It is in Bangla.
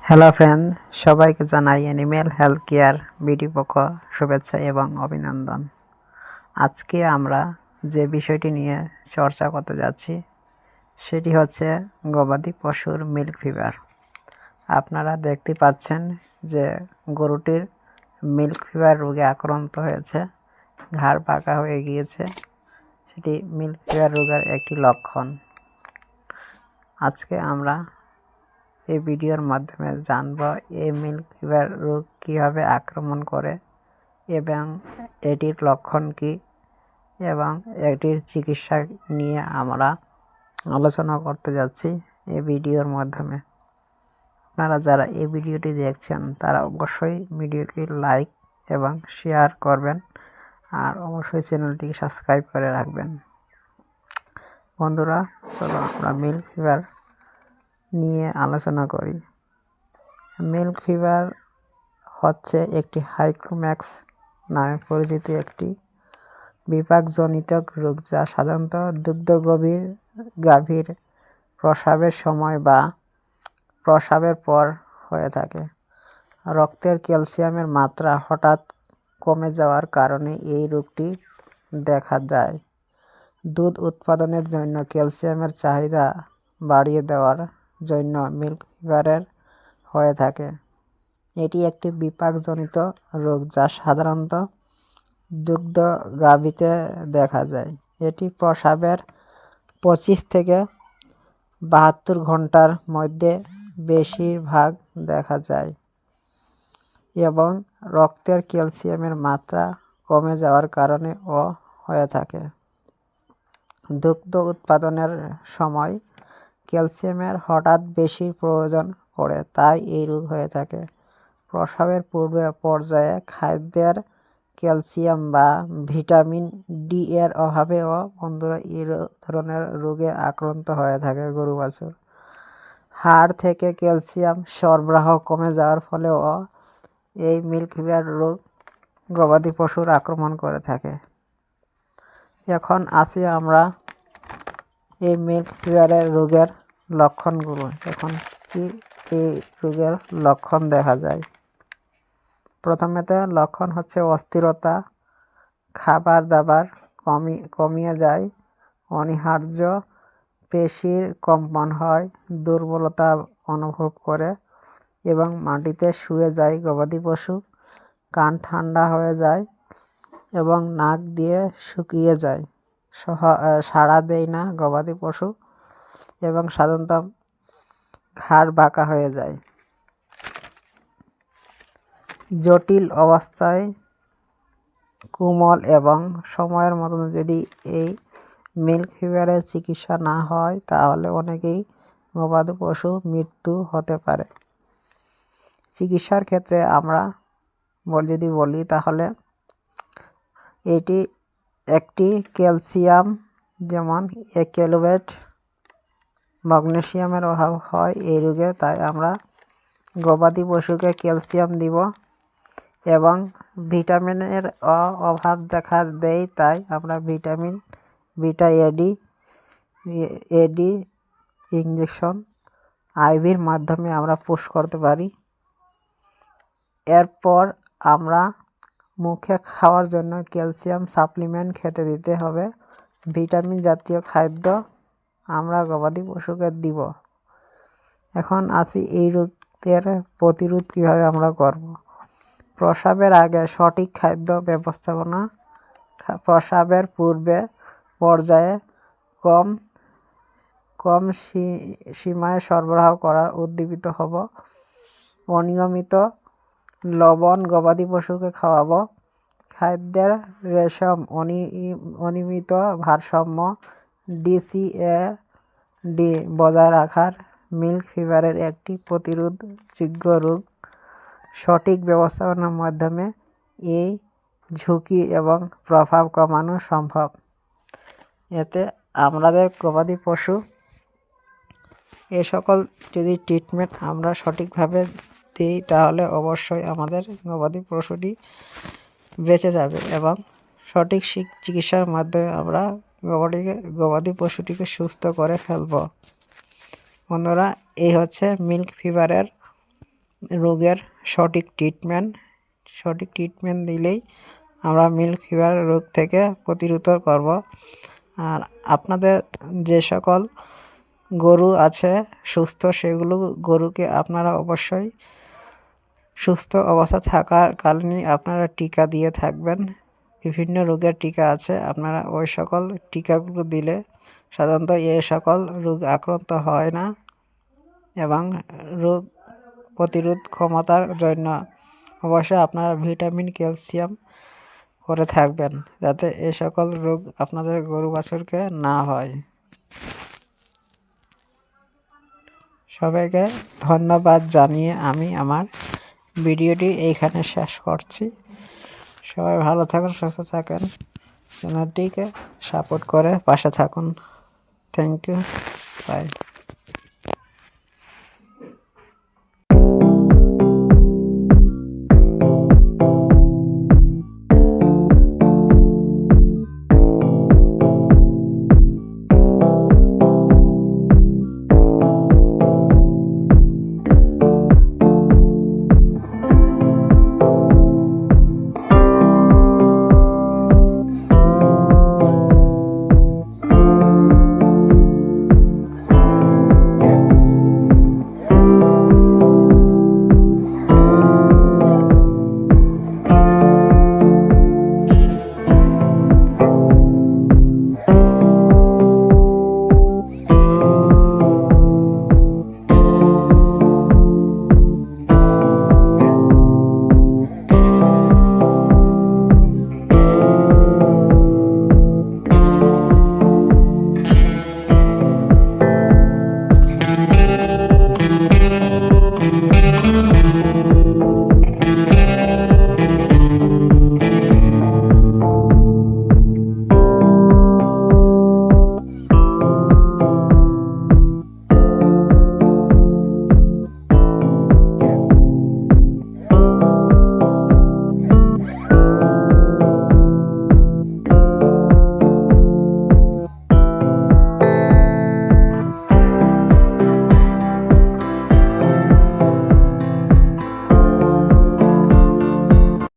হ্যালো ফ্রেন্ড, সবাইকে জানাই অ্যানিম্যাল হেলথ কেয়ার বিডি পক্ষ শুভেচ্ছা এবং অভিনন্দন। আজকে আমরা যে বিষয়টি নিয়ে চর্চা করতে যাচ্ছি সেটি হচ্ছে গবাদি পশুর মিল্ক ফিভার। আপনারা দেখতে পাচ্ছেন যে গরুটির মিল্ক ফিভার রোগে আক্রান্ত হয়েছে, ঘাড় পাকা হয়ে গিয়েছে। সেটি মিল্ক ফিভার রোগের একটি লক্ষণ। আজকে আমরা এই ভিডিওর মাধ্যমে জানব এই মিল্ক ফিভার রোগ কীভাবে আক্রমণ করে এবং এটির লক্ষণ কী এবং এটির চিকিৎসা নিয়ে আমরা আলোচনা করতে যাচ্ছি এই ভিডিওর মাধ্যমে। আপনারা যারা এই ভিডিওটি দেখছেন তারা অবশ্যই ভিডিওটি লাইক এবং শেয়ার করবেন আর অবশ্যই চ্যানেলটিকে সাবস্ক্রাইব করে রাখবেন। বন্ধুরা, চলো আমরা মিল্ক ফিভার নিয়ে আলোচনা করি। মিল্ক ফিভার হচ্ছে একটি হাইক্রোম্যাক্স নামে পরিচিত একটি বিপাকজনিত রোগ, যা সাধারণত গাভীর প্রসবের সময় বা প্রসবের পর হয়ে থাকে। রক্তের ক্যালসিয়ামের মাত্রা হঠাৎ কমে যাওয়ার কারণে এই রোগটি দেখা যায়। দুধ উৎপাদনের জন্য ক্যালসিয়ামের চাহিদা বাড়িয়ে দেওয়ার জন্য মিল্ক ফিভারের হয়ে থাকে। এটি একটি বিপাকজনিত রোগ যা সাধারণত গাভীতে দেখা যায়। এটি প্রসবের 25 থেকে 72 ঘন্টার মধ্যে বেশিরভাগ দেখা যায় এবং রক্তের ক্যালসিয়ামের মাত্রা কমে যাওয়ার কারণে হয়ে থাকে। দুগ্ধ উৎপাদনের সময় ক্যালসিয়ামের হঠাৎ বেশি প্রয়োজন পড়ে, তাই এই রোগ হয়ে থাকে। প্রসবের পূর্বে পর্যায়ে খাদ্যের ক্যালসিয়াম বা ভিটামিন ডি এর অভাবেও বন্ধুরা এই ধরনের রোগে আক্রান্ত হয়ে থাকে গরু বাছুর। হাড় থেকে ক্যালসিয়াম সরবরাহ কমে যাওয়ার ফলেও এই মিল্ক ফিভার রোগ গবাদি পশুর আক্রমণ করে থাকে। এখন আসি আমরা এই মিল্ক ফিভারের রোগের লক্ষণগুলো। এখন কি এই রোগের লক্ষণ দেখা যায়? প্রথমেতে লক্ষণ হচ্ছে অস্থিরতা, খাবার দাবার কমিয়ে যায়, অনিহার্য পেশির কম্পন হয়, দুর্বলতা অনুভব করে এবং মাটিতে শুয়ে যায় গবাদি পশু, কান ঠান্ডা হয়ে যায় এবং নাক দিয়ে শুকিয়ে যায়, সাড়া দেয় না গবাদি পশু এবং সাধারণত ঘাড় বাঁকা হয়ে যায়। জটিল অবস্থায় কোমল এবং সময়ের মতন যদি এই মিল্ক ফিভারের চিকিৎসা না হয় তাহলে অনেকেই গবাদি পশু মৃত্যু হতে পারে। চিকিৎসার ক্ষেত্রে আমরা যদি বলি তাহলে এটি একটি ক্যালসিয়াম, যেমন একেলোবেট, ম্যাগনেসিয়ামের অভাব হয় এই রোগে, তাই আমরা গবাদি পশুকে ক্যালসিয়াম দিব এবং ভিটামিনের অভাব দেখা দেয়, তাই আমরা ভিটামিন বিটা এডি ইঞ্জেকশন আইভির মাধ্যমে আমরা পুশ করতে পারি। এরপর আমরা মুখে খাওয়ার জন্য ক্যালসিয়াম সাপ্লিমেন্ট খেতে দিতে হবে। ভিটামিন জাতীয় খাদ্য আমরা গবাদি পশুকে দিব। এখন আসি এই রোগের প্রতিরোধ কীভাবে আমরা করব। প্রসবের আগে সঠিক খাদ্য ব্যবস্থাপনা, প্রসবের পূর্বে পর্যায়ে কম সীমায় সরবরাহ করার উদ্দীপিত হব, অনিয়মিত লবণ গবাদি পশুকে খাওয়াবো, খাদ্যের রেশম অনিয়মিত ভারসাম্য DCAD বজায় রাখার মিল্ক ফিভারের একটি প্রতিরোধযোগ্য রোগ। সঠিক ব্যবস্থাপনার মাধ্যমে এই ঝুঁকি এবং প্রভাব কমানো সম্ভব। এতে আমাদের গবাদি পশু এ সকল যদি ট্রিটমেন্ট আমরা সঠিকভাবে দিই তাহলে অবশ্যই আমাদের গবাদি পশুটি বেঁচে যাবে এবং সঠিক চিকিৎসার মাধ্যমে আমরা গবাদি পশুটিকে সুস্থ করে ফেলব। বন্ধুরা, এই হচ্ছে মিল্ক ফিভারের রোগের সঠিক ট্রিটমেন্ট দিলেই আমরা মিল্ক ফিভার রোগ থেকে প্রতিরোধ করব। আর আপনাদের যে সকল গরু আছে সুস্থ, সেগুলো গরুকে আপনারা অবশ্যই সুস্থ অবস্থা থাকাকালীনই আপনারা টিকা দিয়ে থাকবেন। বিভিন্ন রোগের টিকা আছে, আপনারা ওই সকল টিকাগুলো দিলে সাধারণত এই সকল রোগ আক্রান্ত হয় না এবং রোগ প্রতিরোধ ক্ষমতার জন্য অবশ্যই আপনারা ভিটামিন ক্যালসিয়াম করে থাকবেন, যাতে এই সকল রোগ আপনাদের গরু বাছুরকে না হয়। সবাইকে ধন্যবাদ জানিয়ে আমি আমার ভিডিওটি এইখানে শেষ করছি। সবাই ভালো থাকুন, সুস্থ থাকেন, চ্যানেলটিকে সাপোর্ট করে পাশে থাকুন। Thank you, by.